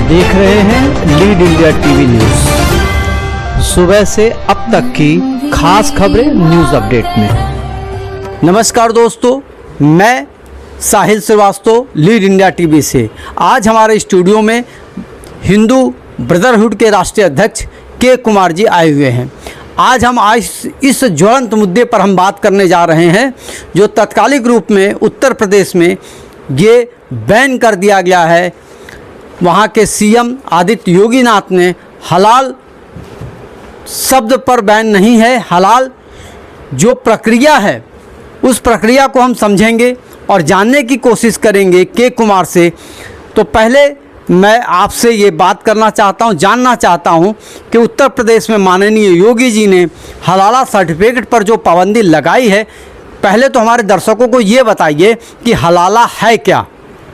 देख रहे हैं लीड इंडिया टीवी न्यूज। सुबह से अब तक की खास खबरें न्यूज अपडेट में। नमस्कार दोस्तों, मैं साहिल श्रीवास्तव लीड इंडिया टीवी से। आज हमारे स्टूडियो में हिंदू ब्रदरहुड के राष्ट्रीय अध्यक्ष के कुमार जी आए हुए हैं। आज हम इस ज्वलंत मुद्दे पर हम बात करने जा रहे हैं जो तत्कालिक रूप में उत्तर प्रदेश में ये बैन कर दिया गया है। वहाँ के सीएम आदित्य योगीनाथ ने हलाल शब्द पर बैन नहीं है, हलाल जो प्रक्रिया है उस प्रक्रिया को हम समझेंगे और जानने की कोशिश करेंगे के कुमार से। तो पहले मैं आपसे ये बात करना चाहता हूँ, जानना चाहता हूँ कि उत्तर प्रदेश में माननीय योगी जी ने हलाला सर्टिफिकेट पर जो पाबंदी लगाई है, पहले तो हमारे दर्शकों को ये बताइए कि हलाला है क्या।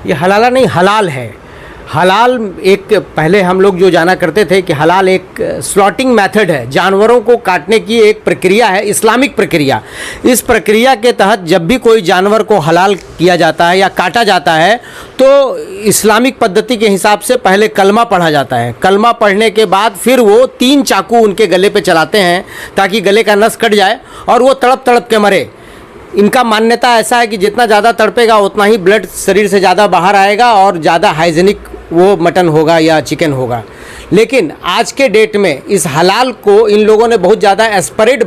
ये हलाला नहीं, हलाल है। हलाल एक पहले हम लोग जो जाना करते थे कि हलाल एक स्लॉटिंग मेथड है, जानवरों को काटने की एक प्रक्रिया है, इस्लामिक प्रक्रिया। इस प्रक्रिया के तहत जब भी कोई जानवर को हलाल किया जाता है या काटा जाता है तो इस्लामिक पद्धति के हिसाब से पहले कलमा पढ़ा जाता है। कलमा पढ़ने के बाद फिर वो 3 चाकू उनके गले पे चलाते हैं ताकि गले का नस कट जाए और वो तड़प तड़प के मरे। इनका मान्यता ऐसा है कि जितना ज़्यादा तड़पेगा उतना ही ब्लड शरीर से ज़्यादा बाहर आएगा और ज़्यादा हाइजीनिक वो मटन होगा या चिकन होगा। लेकिन आज के डेट में इस हलाल को इन लोगों ने बहुत ज़्यादा स्प्रेड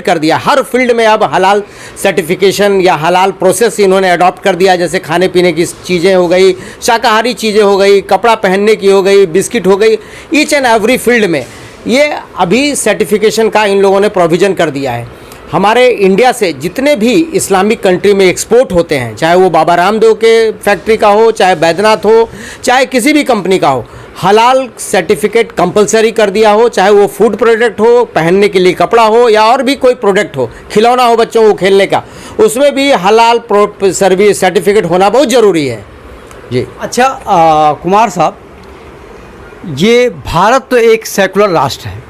कर दिया। हर फील्ड में अब हलाल सर्टिफिकेशन या हलाल प्रोसेस इन्होंने अडॉप्ट कर दिया। जैसे खाने पीने की चीज़ें हो गई, शाकाहारी चीज़ें हो गई, कपड़ा पहनने की हो गई, बिस्किट हो गई, ईच एंड एवरी फील्ड में ये अभी सर्टिफिकेशन का इन लोगों ने प्रोविज़न कर दिया है। हमारे इंडिया से जितने भी इस्लामिक कंट्री में एक्सपोर्ट होते हैं, चाहे वो बाबा रामदेव के फैक्ट्री का हो, चाहे बैद्यनाथ हो, चाहे किसी भी कंपनी का हो, हलाल सर्टिफिकेट कंपलसरी कर दिया हो। चाहे वो फूड प्रोडक्ट हो, पहनने के लिए कपड़ा हो या और भी कोई प्रोडक्ट हो, खिलौना हो बच्चों को खेलने का, उसमें भी हलाल सर्विस सर्टिफिकेट होना बहुत ज़रूरी है जी। अच्छा कुमार साहब, ये भारत तो एक सेकुलर राष्ट्र है,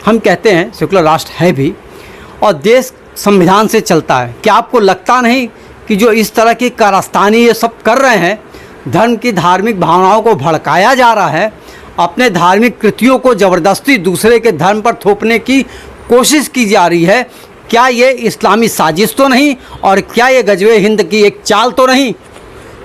हम कहते हैं सेकुलर राष्ट्र है भी, और देश संविधान से चलता है। क्या आपको लगता नहीं कि जो इस तरह की कारस्तानी ये सब कर रहे हैं, धर्म की धार्मिक भावनाओं को भड़काया जा रहा है, अपने धार्मिक कृतियों को ज़बरदस्ती दूसरे के धर्म पर थोपने की कोशिश की जा रही है, क्या ये इस्लामी साजिश तो नहीं और क्या ये गजवे हिंद की एक चाल तो नहीं?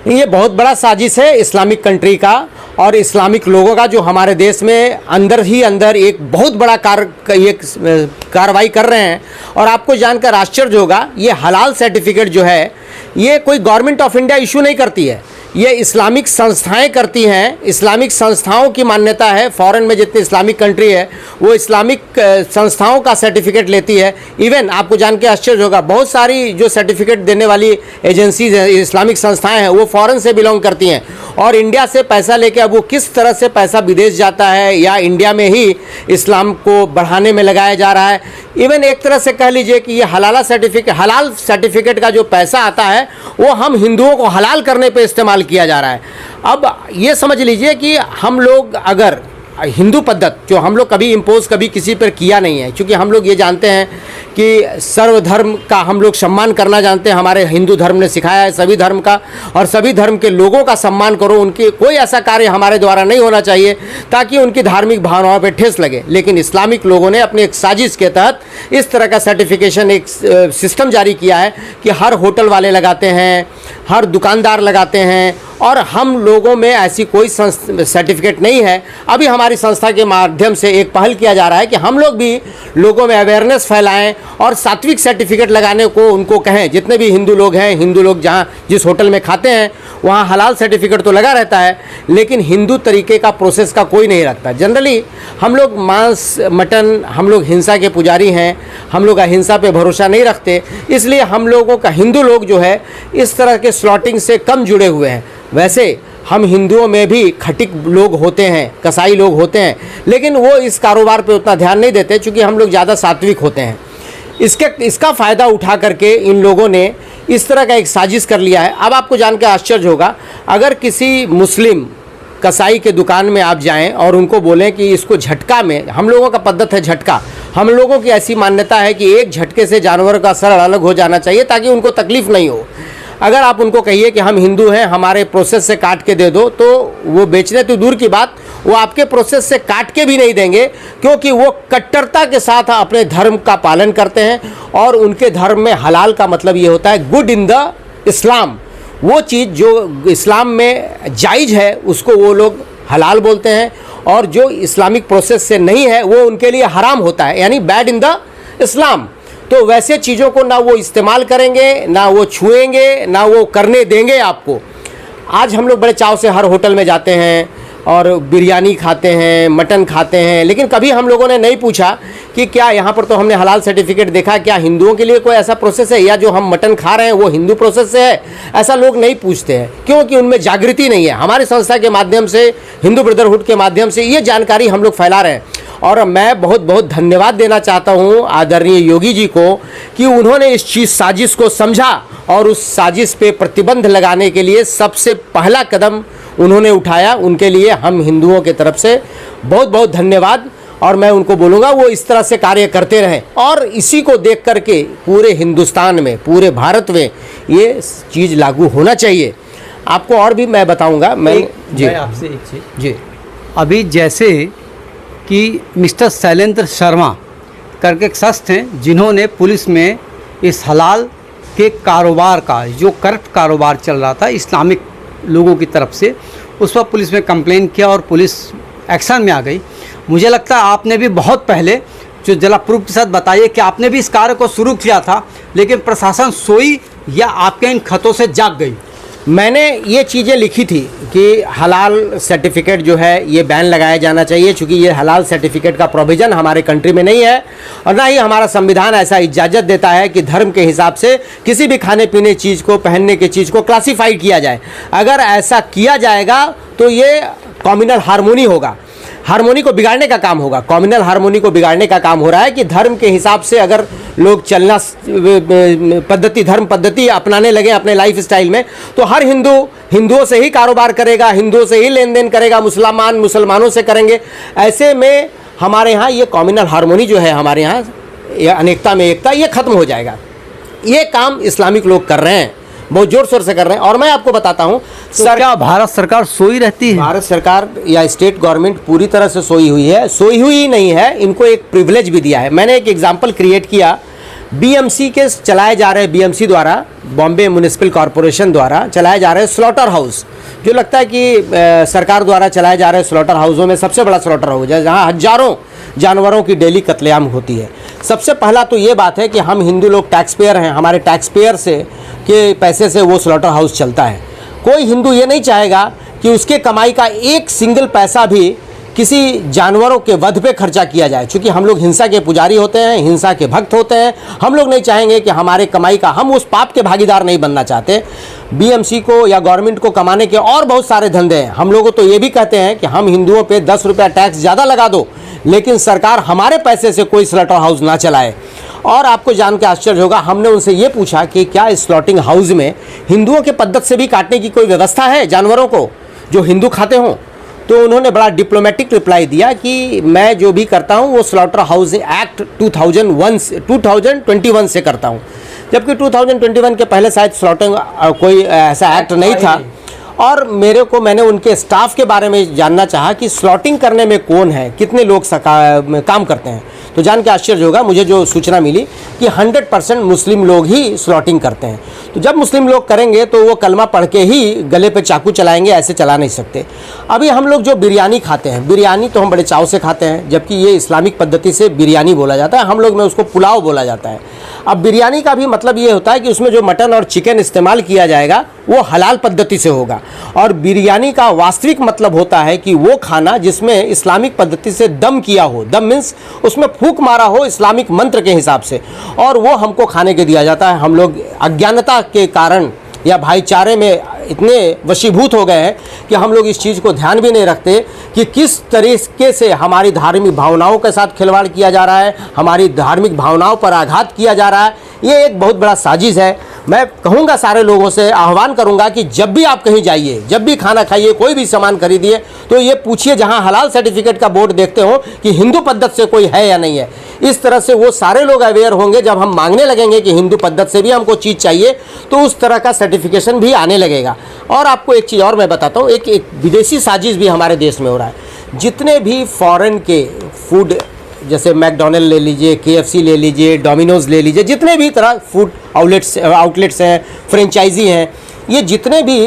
ये बहुत बड़ा साजिश है इस्लामिक कंट्री का और इस्लामिक लोगों का, जो हमारे देश में अंदर ही अंदर एक बहुत बड़ा कार्रवाई कर रहे हैं। और आपको जानकर आश्चर्य होगा, ये हलाल सर्टिफिकेट जो है ये कोई गवर्नमेंट ऑफ इंडिया इशू नहीं करती है, ये इस्लामिक संस्थाएं करती हैं। इस्लामिक संस्थाओं की मान्यता है। फॉरेन में जितनी इस्लामिक कंट्री है वो इस्लामिक संस्थाओं का सर्टिफिकेट लेती है। इवन आपको जान के आश्चर्य होगा, बहुत सारी जो सर्टिफिकेट देने वाली एजेंसीज हैं, इस्लामिक संस्थाएं हैं, वो फॉरेन से बिलोंग करती हैं और इंडिया से पैसा लेके अब वो किस तरह से पैसा विदेश जाता है या इंडिया में ही इस्लाम को बढ़ाने में लगाया जा रहा है। इवन एक तरह से कह लीजिए कि ये हलाल सर्टिफिकेट का जो पैसा आता है वो हम हिंदुओं को हलाल करने पे इस्तेमाल किया जा रहा है। अब ये समझ लीजिए कि हम लोग अगर हिंदू पद्धत जो हम लोग कभी इम्पोज कभी किसी पर किया नहीं है, क्योंकि हम लोग ये जानते हैं कि सर्वधर्म का हम लोग सम्मान करना जानते हैं। हमारे हिंदू धर्म ने सिखाया है सभी धर्म का, और सभी धर्म के लोगों का सम्मान करो। उनके कोई ऐसा कार्य हमारे द्वारा नहीं होना चाहिए ताकि उनकी धार्मिक भावनाओं पर ठेस लगे। लेकिन इस्लामिक लोगों ने अपनी एक साजिश के तहत इस तरह का सर्टिफिकेशन एक सिस्टम जारी किया है कि हर होटल वाले लगाते हैं, हर दुकानदार लगाते हैं, और हम लोगों में ऐसी कोई सर्टिफिकेट नहीं है। अभी हमारी संस्था के माध्यम से एक पहल किया जा रहा है कि हम लोग भी लोगों में अवेयरनेस फैलाएं और सात्विक सर्टिफिकेट लगाने को उनको कहें। जितने भी हिंदू लोग हैं, हिंदू लोग जहाँ जिस होटल में खाते हैं वहाँ हलाल सर्टिफिकेट तो लगा रहता है, लेकिन हिंदू तरीके का प्रोसेस का कोई नहीं रखता। जनरली हम लोग मांस मटन, हम लोग हिंसा के पुजारी हैं, हम लोग अहिंसा पे भरोसा नहीं रखते, इसलिए हम लोगों का हिंदू लोग जो है इस तरह के स्लॉटिंग से कम जुड़े हुए हैं। वैसे हम हिंदुओं में भी खटिक लोग होते हैं, कसाई लोग होते हैं, लेकिन वो इस कारोबार पे उतना ध्यान नहीं देते क्योंकि हम लोग ज़्यादा सात्विक होते हैं। इसका फ़ायदा उठा करके इन लोगों ने इस तरह का एक साजिश कर लिया है। अब आपको जानकर आश्चर्य होगा, अगर किसी मुस्लिम कसाई के दुकान में आप जाएं और उनको बोलें कि इसको झटका में, हम लोगों का पद्धत है झटका, हम लोगों की ऐसी मान्यता है कि एक झटके से जानवर का सर अलग हो जाना चाहिए ताकि उनको तकलीफ़ नहीं हो। अगर आप उनको कहिए कि हम हिंदू हैं, हमारे प्रोसेस से काट के दे दो, तो वो बेचने तो दूर की बात, वो आपके प्रोसेस से काट के भी नहीं देंगे, क्योंकि वो कट्टरता के साथ अपने धर्म का पालन करते हैं। और उनके धर्म में हलाल का मतलब ये होता है गुड इन द इस्लाम। वो चीज़ जो इस्लाम में जायज़ है उसको वो लोग हलाल बोलते हैं, और जो इस्लामिक प्रोसेस से नहीं है वो उनके लिए हराम होता है, यानी बैड इन द इस्लाम। तो वैसे चीज़ों को ना वो इस्तेमाल करेंगे, ना वो छुएंगे, ना वो करने देंगे आपको। आज हम लोग बड़े चाव से हर होटल में जाते हैं और बिरयानी खाते हैं, मटन खाते हैं, लेकिन कभी हम लोगों ने नहीं पूछा कि क्या यहाँ पर तो हमने हलाल सर्टिफिकेट देखा, क्या हिंदुओं के लिए कोई ऐसा प्रोसेस है, या जो हम मटन खा रहे हैं वो हिंदू प्रोसेस से है। ऐसा लोग नहीं पूछते हैं, क्योंकि उनमें जागृति नहीं है। हमारी संस्था के माध्यम से, हिंदू ब्रदरहुड के माध्यम से ये जानकारी हम लोग फैला रहे हैं। और मैं बहुत बहुत धन्यवाद देना चाहता हूँ आदरणीय योगी जी को कि उन्होंने इस चीज़ साजिश को समझा और उस साजिश पे प्रतिबंध लगाने के लिए सबसे पहला कदम उन्होंने उठाया। उनके लिए हम हिंदुओं के तरफ से बहुत बहुत धन्यवाद, और मैं उनको बोलूँगा वो इस तरह से कार्य करते रहें। और इसी को देख करके पूरे हिंदुस्तान में, पूरे भारत में ये चीज़ लागू होना चाहिए। आपको और भी मैं बताऊँगा। मैं आपसे एक चीज़ जी, अभी जैसे कि मिस्टर शैलेंद्र शर्मा करके एक शख्स हैं जिन्होंने पुलिस में इस हलाल के कारोबार का, जो करप्ट कारोबार चल रहा था इस्लामिक लोगों की तरफ से, उस पर पुलिस में कंप्लेन किया और पुलिस एक्शन में आ गई। मुझे लगता है आपने भी बहुत पहले, जो जरा प्रूफ के साथ बताइए कि आपने भी इस कार्य को शुरू किया था, लेकिन प्रशासन सोई या आपके इन खतों से जाग गई? मैंने ये चीज़ें लिखी थी कि हलाल सर्टिफिकेट जो है ये बैन लगाया जाना चाहिए, क्योंकि ये हलाल सर्टिफिकेट का प्रोविज़न हमारे कंट्री में नहीं है, और ना ही हमारा संविधान ऐसा इजाज़त देता है कि धर्म के हिसाब से किसी भी खाने पीने चीज़ को, पहनने की चीज़ को क्लासीफाइड किया जाए। अगर ऐसा किया जाएगा तो ये कम्युनल हार्मोनी होगा, हार्मोनी को बिगाड़ने का काम होगा। कम्युनल हार्मोनी को बिगाड़ने का काम हो रहा है कि धर्म के हिसाब से अगर लोग चलना धर्म पद्धति अपनाने लगे अपने लाइफ स्टाइल में, तो हर हिंदू हिंदुओं से ही कारोबार करेगा, हिंदुओं से ही लेन देन करेगा, मुसलमान मुसलमानों से करेंगे। ऐसे में हमारे यहाँ ये कम्युनल हार्मोनी जो है, हमारे यहाँ ये अनेकता में एकता, ये खत्म हो जाएगा। ये काम इस्लामिक लोग कर रहे हैं, बहुत जोर शोर से कर रहे हैं। और मैं आपको बताता हूँ सर, क्या भारत सरकार सोई रहती है? भारत सरकार या स्टेट गवर्नमेंट पूरी तरह से सोई हुई है। सोई हुई ही नहीं है, इनको एक प्रिविलेज भी दिया है। मैंने एक एग्जांपल क्रिएट किया, बीएमसी के चलाए जा रहे, बीएमसी द्वारा, बॉम्बे म्युनिसिपल कॉरपोरेशन द्वारा चलाए जा रहे स्लॉटर हाउस, जो लगता है कि सरकार द्वारा चलाए जा रहे स्लॉटर हाउसों में सबसे बड़ा स्लॉटर हाउस है, जहाँ हजारों जानवरों की डेली कत्लेआम होती है। सबसे पहला तो ये बात है कि हम हिंदू लोग टैक्स पेयर हैं, हमारे टैक्स पेयर से के पैसे से वो स्लॉटर हाउस चलता है। कोई हिंदू ये नहीं चाहेगा कि उसके कमाई का एक सिंगल पैसा भी किसी जानवरों के वध पे खर्चा किया जाए, क्योंकि हम लोग हिंसा के पुजारी होते हैं, हिंसा के भक्त होते हैं। हम लोग नहीं चाहेंगे कि हमारे कमाई का, हम उस पाप के भागीदार नहीं बनना चाहते। बीएमसी को या गवर्नमेंट को कमाने के और बहुत सारे धंधे हैं। हम लोग तो ये भी कहते हैं कि हम हिंदुओं पे 10 रुपया टैक्स ज़्यादा लगा दो, लेकिन सरकार हमारे पैसे से कोई स्लॉटर हाउस ना चलाए। और आपको जान के आश्चर्य होगा, हमने उनसे ये पूछा कि क्या इस स्लॉटिंग हाउस में हिंदुओं के पद्धत से भी काटने की कोई व्यवस्था है जानवरों को जो हिंदू खाते हों? तो उन्होंने बड़ा डिप्लोमेटिक रिप्लाई दिया कि मैं जो भी करता हूँ वो स्लॉटर हाउस एक्ट 2021 से करता हूँ, जबकि 2021 के पहले शायद स्लॉटिंग कोई ऐसा एक्ट नहीं था। और मैंने उनके स्टाफ के बारे में जानना चाहा कि स्लॉटिंग करने में कौन है, कितने लोग काम करते हैं। तो जान के आश्चर्य होगा, मुझे जो सूचना मिली कि 100% मुस्लिम लोग ही स्लॉटिंग करते हैं। तो जब मुस्लिम लोग करेंगे तो वो कलमा पढ़ के ही गले पे चाकू चलाएंगे, ऐसे चला नहीं सकते। अभी हम लोग जो बिरयानी खाते हैं, बिरयानी तो हम बड़े चाव से खाते हैं, जबकि ये इस्लामिक पद्धति से बिरयानी बोला जाता है, हम लोग में उसको पुलाव बोला जाता है। अब बिरयानी का भी मतलब ये होता है कि उसमें जो मटन और चिकन इस्तेमाल किया जाएगा वो हलाल पद्धति से होगा। और बिरयानी का वास्तविक मतलब होता है कि वो खाना जिसमें इस्लामिक पद्धति से दम किया हो, दम मीन्स उसमें फूंक मारा हो इस्लामिक मंत्र के हिसाब से, और वो हमको खाने के दिया जाता है। हम लोग अज्ञानता के कारण या भाईचारे में इतने वशीभूत हो गए हैं कि हम लोग इस चीज़ को ध्यान भी नहीं रखते कि किस तरीके से हमारी धार्मिक भावनाओं के साथ खिलवाड़ किया जा रहा है, हमारी धार्मिक भावनाओं पर आघात किया जा रहा है। ये एक बहुत बड़ा साजिश है। मैं कहूँगा, सारे लोगों से आह्वान करूँगा कि जब भी आप कहीं जाइए, जब भी खाना खाइए, कोई भी सामान खरीदिए, तो ये पूछिए जहाँ हलाल सर्टिफिकेट का बोर्ड देखते हो कि हिंदू पद्धत से कोई है या नहीं है। इस तरह से वो सारे लोग अवेयर होंगे। जब हम मांगने लगेंगे कि हिंदू पद्धति से भी हमको चीज़ चाहिए, तो उस तरह का सर्टिफिकेशन भी आने लगेगा। और आपको एक चीज़ और मैं बताता हूँ, एक विदेशी साजिश भी हमारे देश में हो रहा है। जितने भी फॉरेन के फूड, जैसे मैकडोनल्ड ले लीजिए, KFC ले लीजिए, डोमिनोज़ ले लीजिए, जितने भी तरह फूड आउटलेट्स हैं, फ्रेंचाइजी हैं, ये जितने भी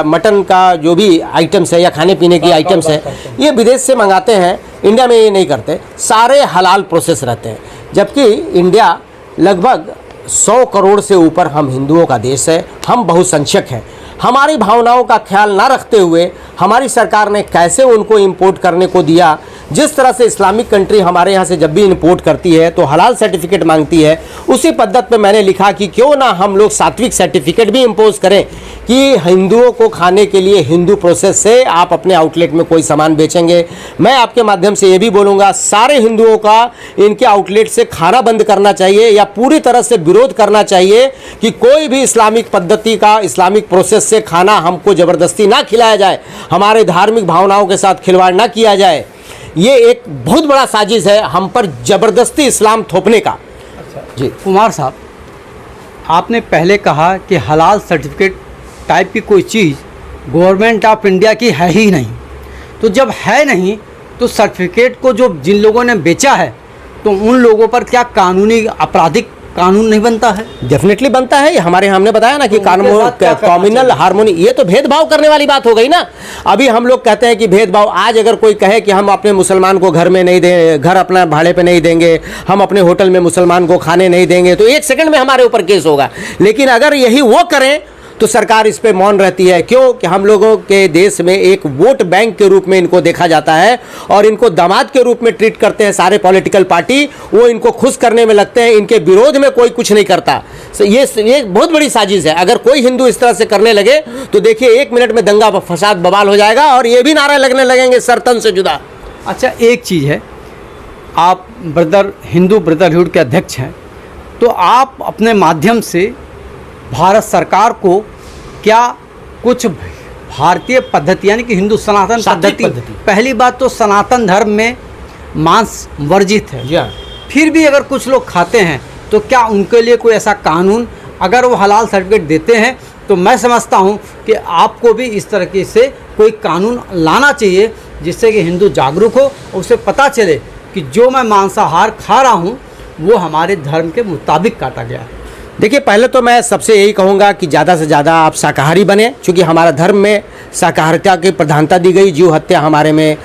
मटन का जो भी आइटम्स है या खाने पीने की आइटम्स है, ये विदेश से मंगाते हैं। इंडिया में ये नहीं करते, सारे हलाल प्रोसेस रहते हैं। जबकि इंडिया लगभग 100 करोड़ से ऊपर हम हिंदुओं का देश है, हम बहुसंख्यक हैं। हमारी भावनाओं का ख्याल ना रखते हुए हमारी सरकार ने कैसे उनको इंपोर्ट करने को दिया। जिस तरह से इस्लामिक कंट्री हमारे यहाँ से जब भी इंपोर्ट करती है तो हलाल सर्टिफिकेट मांगती है, उसी पद्धति पे मैंने लिखा कि क्यों ना हम लोग सात्विक सर्टिफिकेट भी इम्पोज करें कि हिंदुओं को खाने के लिए हिंदू प्रोसेस से आप अपने आउटलेट में कोई सामान बेचेंगे। मैं आपके माध्यम से ये भी बोलूँगा, सारे हिंदुओं का इनके आउटलेट से खाना बंद करना चाहिए या पूरी तरह से विरोध करना चाहिए कि कोई भी इस्लामिक पद्धति का, इस्लामिक प्रोसेस से खाना हमको ज़बरदस्ती ना खिलाया जाए, हमारे धार्मिक भावनाओं के साथ खिलवाड़ ना किया जाए। ये एक बहुत बड़ा साजिश है हम पर ज़बरदस्ती इस्लाम थोपने का। जी कुमार साहब, आपने पहले कहा कि हलाल सर्टिफिकेट टाइप की कोई चीज़ गवर्नमेंट ऑफ इंडिया की है ही नहीं। तो जब है नहीं तो सर्टिफिकेट को जो जिन लोगों ने बेचा है, तो उन लोगों पर क्या कानूनी आपराधिक कानून नहीं बनता है? डेफिनेटली बनता है। हमारे हमने बताया ना कि कॉम्युनल हार्मोनी, ये तो भेदभाव करने वाली बात हो गई ना। अभी हम लोग कहते हैं कि भेदभाव, आज अगर कोई कहे कि हम अपने मुसलमान को घर में नहीं दें, घर अपना भाड़े पे नहीं देंगे, हम अपने होटल में मुसलमान को खाने नहीं देंगे, तो 1 सेकंड में हमारे ऊपर केस होगा। लेकिन अगर यही वो करें तो सरकार इस पे मौन रहती है। क्यों? कि हम लोगों के देश में एक वोट बैंक के रूप में इनको देखा जाता है और इनको दामाद के रूप में ट्रीट करते हैं सारे पॉलिटिकल पार्टी। वो इनको खुश करने में लगते हैं, इनके विरोध में कोई कुछ नहीं करता। ये बहुत बड़ी साजिश है। अगर कोई हिंदू इस तरह से करने लगे तो देखिए 1 मिनट में दंगा फसाद बवाल हो जाएगा और ये भी नारा लगने लगेंगे सरतन से जुदा। अच्छा, एक चीज़ है, आप हिंदू ब्रदरहुड के अध्यक्ष हैं, तो आप अपने माध्यम से भारत सरकार को क्या कुछ भारतीय पद्धति यानी कि हिंदू सनातन पद्धति, पहली बात तो सनातन धर्म में मांस वर्जित है, फिर भी अगर कुछ लोग खाते हैं तो क्या उनके लिए कोई ऐसा कानून, अगर वो हलाल सर्टिफिकेट देते हैं तो मैं समझता हूँ कि आपको भी इस तरीके से कोई कानून लाना चाहिए जिससे कि हिंदू जागरूक हो, उसे पता चले कि जो मैं मांसाहार खा रहा हूँ वो हमारे धर्म के मुताबिक काटा गया है। देखिए, पहले तो मैं सबसे यही कहूँगा कि ज़्यादा से ज़्यादा आप शाकाहारी बने, क्योंकि हमारा धर्म में शाकाहारिता की प्रधानता दी गई, जीव हत्या हमारे में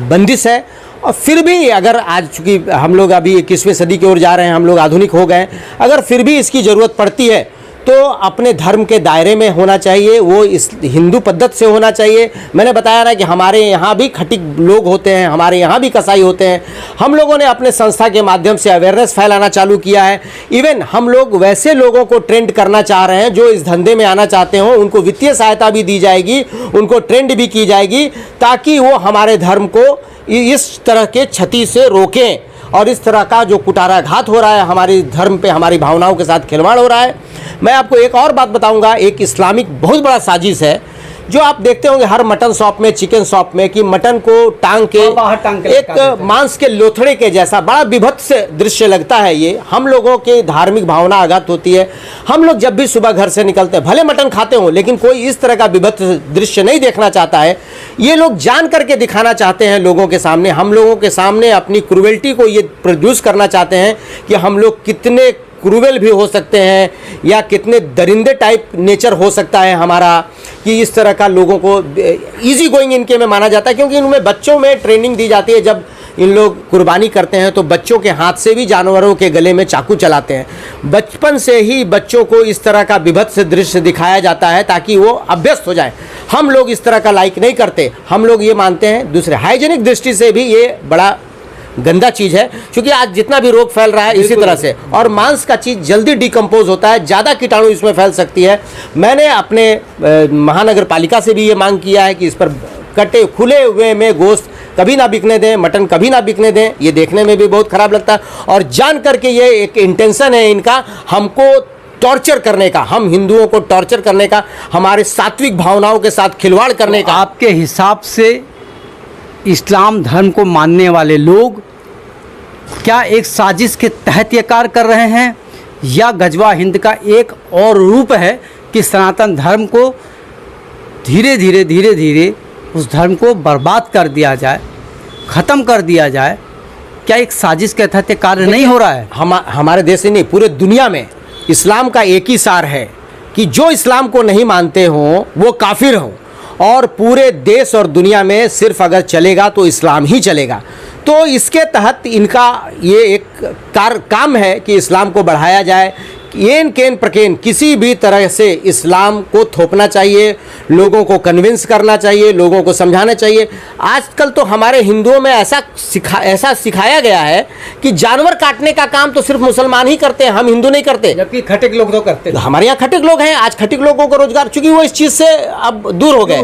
बंदिश है। और फिर भी अगर आज, चूँकि हम लोग अभी 21वीं सदी की ओर जा रहे हैं, हम लोग आधुनिक हो गए, अगर फिर भी इसकी ज़रूरत पड़ती है तो अपने धर्म के दायरे में होना चाहिए, वो इस हिंदू पद्धति से होना चाहिए। मैंने बताया ना कि हमारे यहाँ भी खटिक लोग होते हैं, हमारे यहाँ भी कसाई होते हैं। हम लोगों ने अपने संस्था के माध्यम से अवेयरनेस फैलाना चालू किया है। इवन हम लोग वैसे लोगों को ट्रेंड करना चाह रहे हैं जो इस धंधे में आना चाहते हो, उनको वित्तीय सहायता भी दी जाएगी, उनको ट्रेंड भी की जाएगी, ताकि वो हमारे धर्म को इस तरह के क्षति से रोकें। और इस तरह का जो कुटाराघात हो रहा है हमारे धर्म पे, हमारी भावनाओं के साथ खिलवाड़ हो रहा है। मैं आपको एक और बात बताऊंगा, एक इस्लामिक बहुत बड़ा साजिश है जो आप देखते होंगे हर मटन शॉप में, चिकन शॉप में, कि मटन को टांग के एक मांस के लोथड़े के जैसा बड़ा विभत्स दृश्य लगता है। ये हम लोगों के धार्मिक भावना आघात होती है। हम लोग जब भी सुबह घर से निकलते हैं, भले मटन खाते हो, लेकिन कोई इस तरह का विभत्स दृश्य नहीं देखना चाहता है। ये लोग जान करके दिखाना चाहते हैं लोगों के सामने, हम लोगों के सामने अपनी क्रूएल्टी को ये प्रोड्यूस करना चाहते हैं कि हम लोग कितने क्रूवेल भी हो सकते हैं या कितने दरिंदे टाइप नेचर हो सकता है हमारा, कि इस तरह का लोगों को इजी गोइंग इनके में माना जाता है। क्योंकि इनमें बच्चों में ट्रेनिंग दी जाती है। जब इन लोग कुर्बानी करते हैं तो बच्चों के हाथ से भी जानवरों के गले में चाकू चलाते हैं। बचपन से ही बच्चों को इस तरह का विभत्स दृश्य दिखाया जाता है ताकि वो अभ्यस्त हो जाए। हम लोग इस तरह का लाइक नहीं करते। हम लोग ये मानते हैं, दूसरे हाइजीनिक दृष्टि से भी ये बड़ा गंदा चीज़ है, क्योंकि आज जितना भी रोग फैल रहा है इसी तरह से, और मांस का चीज़ जल्दी डिकम्पोज होता है, ज़्यादा कीटाणु इसमें फैल सकती है। मैंने अपने महानगर पालिका से भी ये मांग किया है कि इस पर कटे खुले हुए में गोश्त कभी ना बिकने दें, मटन कभी ना बिकने दें। ये देखने में भी बहुत ख़राब लगता है और जान करके ये एक इंटेंशन है इनका हमको टॉर्चर करने का, हम हिंदुओं को टॉर्चर करने का, हमारे सात्विक भावनाओं के साथ खिलवाड़ करने का। आपके हिसाब से इस्लाम धर्म को मानने वाले लोग क्या एक साजिश के तहत ये कार्य कर रहे हैं या गजवा हिंद का एक और रूप है कि सनातन धर्म को धीरे धीरे उस धर्म को बर्बाद कर दिया जाए, ख़त्म कर दिया जाए? क्या एक साजिश के तहत ये कार्य नहीं हो रहा है? हमारे देश ही नहीं, पूरे दुनिया में इस्लाम का एक ही सार है कि जो इस्लाम को नहीं मानते हों वो काफिर हों, और पूरे देश और दुनिया में सिर्फ अगर चलेगा तो इस्लाम ही चलेगा। तो इसके तहत इनका ये एक काम है कि इस्लाम को बढ़ाया जाए, येन केन प्रकेन किसी भी तरह से इस्लाम को थोपना चाहिए, लोगों को कन्विंस करना चाहिए, लोगों को समझाना चाहिए। आजकल तो हमारे हिंदुओं में ऐसा सिखाया गया है कि जानवर काटने का काम तो सिर्फ मुसलमान ही करते हैं, हम हिंदू नहीं करते, जबकि खटिक लोग तो करते हैं। हमारे यहाँ खटिक लोग हैं, आज खटिक लोगों को रोजगार, चूंकि वो इस चीज़ से अब दूर हो गए।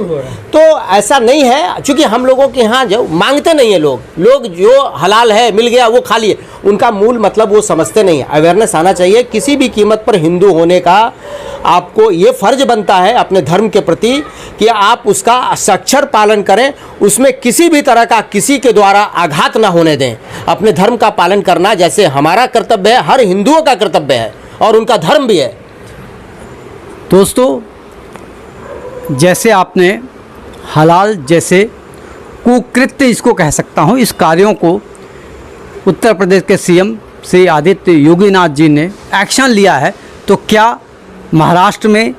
तो ऐसा नहीं है, चूंकि हम लोगों के यहाँ जो मांगते नहीं है लोग जो हलाल है मिल गया वो खा लिए, उनका मूल मतलब वो समझते नहीं है। अवेयरनेस आना चाहिए, किसी भी कीमत पर हिंदू होने का आपको ये फर्ज बनता है अपने धर्म के प्रति कि आप उसका सक्षर पालन करें, उसमें किसी भी तरह का किसी के द्वारा आघात ना होने दें। अपने धर्म का पालन करना जैसे हमारा कर्तव्य है, हर हिंदुओं का कर्तव्य है और उनका धर्म भी है। दोस्तों, जैसे आपने हलाल जैसे कुकृत्य इसको कह सकता हूँ, इस कार्यों को उत्तर प्रदेश के सीएम श्री आदित्य योगीनाथ जी ने एक्शन लिया है, तो क्या महाराष्ट्र में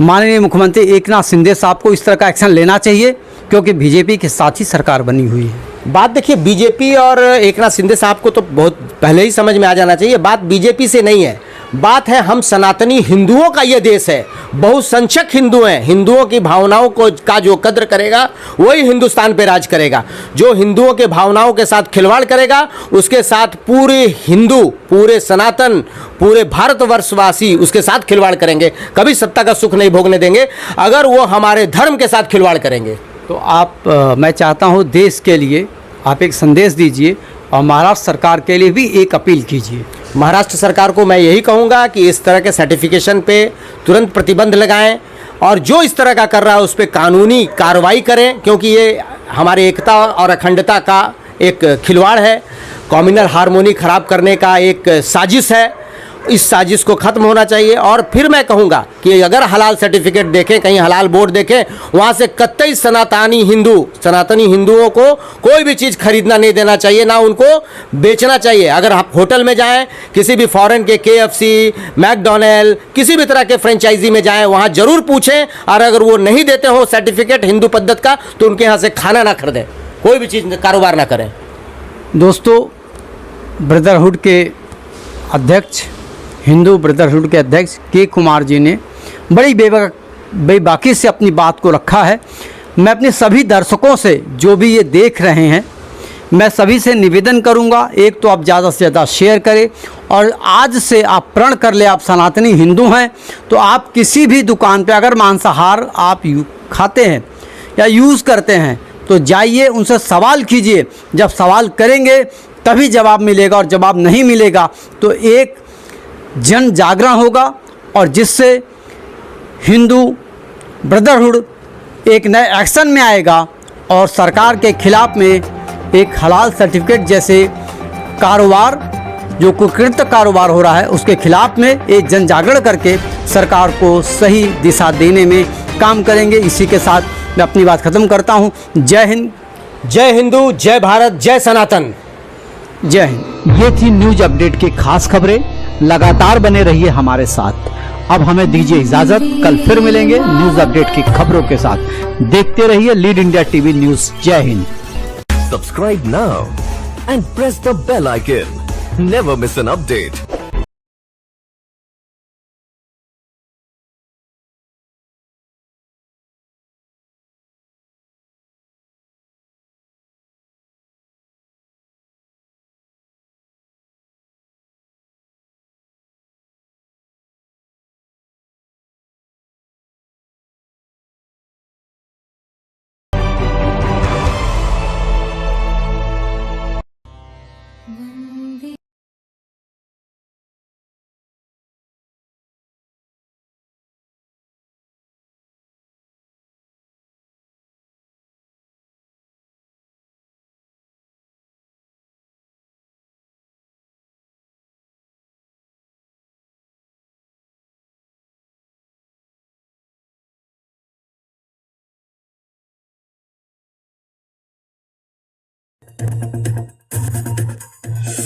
माननीय मुख्यमंत्री एकनाथ शिंदे साहब को इस तरह का एक्शन लेना चाहिए? क्योंकि बीजेपी के साथ ही सरकार बनी हुई है। बात देखिए, बीजेपी और एकनाथ शिंदे साहब को तो बहुत पहले ही समझ में आ जाना चाहिए, बात बीजेपी से नहीं है, बात है हम सनातनी हिंदुओं का ये देश है, बहुसंख्यक हिंदू हैं, हिंदुओं की भावनाओं का जो कद्र करेगा वही हिंदुस्तान पे राज करेगा। जो हिंदुओं के भावनाओं के साथ खिलवाड़ करेगा उसके साथ पूरे हिंदू, पूरे सनातन, पूरे भारतवर्षवासी उसके साथ खिलवाड़ करेंगे, कभी सत्ता का सुख नहीं भोगने देंगे अगर वो हमारे धर्म के साथ खिलवाड़ करेंगे। तो मैं चाहता हूँ देश के लिए आप एक संदेश दीजिए और महाराष्ट्र सरकार के लिए भी एक अपील कीजिए। महाराष्ट्र सरकार को मैं यही कहूँगा कि इस तरह के सर्टिफिकेशन पे तुरंत प्रतिबंध लगाएं और जो इस तरह का कर रहा है उस पर कानूनी कार्रवाई करें, क्योंकि ये हमारी एकता और अखंडता का एक खिलवाड़ है, कम्युनल हार्मोनी ख़राब करने का एक साजिश है। इस साजिश को ख़त्म होना चाहिए। और फिर मैं कहूँगा कि अगर हलाल सर्टिफिकेट देखें, कहीं हलाल बोर्ड देखें, वहाँ से कतई सनातनी हिंदुओं को कोई भी चीज़ खरीदना नहीं देना चाहिए, ना उनको बेचना चाहिए। अगर आप होटल में जाएं, किसी भी फॉरेन के KFC, मैकडोनल्ड, किसी भी तरह के फ्रेंचाइजी में जाएं, वहाँ ज़रूर पूछें, और अगर वो नहीं देते हो सर्टिफिकेट हिंदू पद्धत का तो उनके यहाँ से खाना ना खरीदें, कोई भी चीज़ कारोबार ना करें। दोस्तों, ब्रदरहुड के अध्यक्ष, हिंदू ब्रदरहुड के अध्यक्ष के कुमार जी ने बड़ी बेबाकी से अपनी बात को रखा है। मैं अपने सभी दर्शकों से, जो भी ये देख रहे हैं, मैं सभी से निवेदन करूंगा, एक तो आप ज़्यादा से ज़्यादा शेयर करें और आज से आप प्रण कर ले, आप सनातनी हिंदू हैं तो आप किसी भी दुकान पे अगर मांसाहार आप खाते हैं या यूज़ करते हैं तो जाइए, उनसे सवाल कीजिए। जब सवाल करेंगे तभी जवाब मिलेगा, और जवाब नहीं मिलेगा तो एक जन जागरण होगा और जिससे हिंदू ब्रदरहुड एक नए एक्शन में आएगा और सरकार के खिलाफ में एक हलाल सर्टिफिकेट जैसे कारोबार, जो कुकृत्य कारोबार हो रहा है, उसके खिलाफ में एक जन जागरण करके सरकार को सही दिशा देने में काम करेंगे। इसी के साथ मैं अपनी बात ख़त्म करता हूँ। जय हिंद, जय हिंदू, जय भारत, जय सनातन, जय हिंद। ये थी न्यूज अपडेट की खास खबरें। लगातार बने रहिए हमारे साथ। अब हमें दीजिए इजाजत, कल फिर मिलेंगे न्यूज अपडेट की खबरों के साथ। देखते रहिए लीड इंडिया टीवी न्यूज। जय Hind. Subscribe now and press the bell icon. Never miss an update.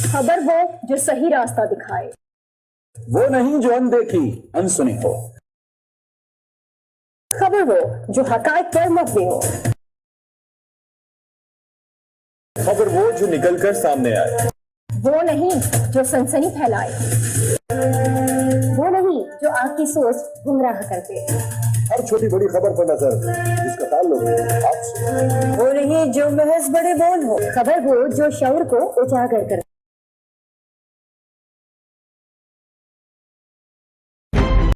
खबर वो जो सही रास्ता दिखाए, वो नहीं जो अनदेखी अनसुनी हो। खबर वो जो हकायक पर मबनी हो, खबर वो जो निकलकर सामने आए, वो नहीं जो सनसनी फैलाए, वो नहीं जो आपकी सोच गुमराह कर दे, हर छोटी बड़ी खबर पर नजर जिसका ताल्लुक आपसे। वो नहीं जो महज बड़े बोल हो, खबर वो जो शऊर को उजागर कर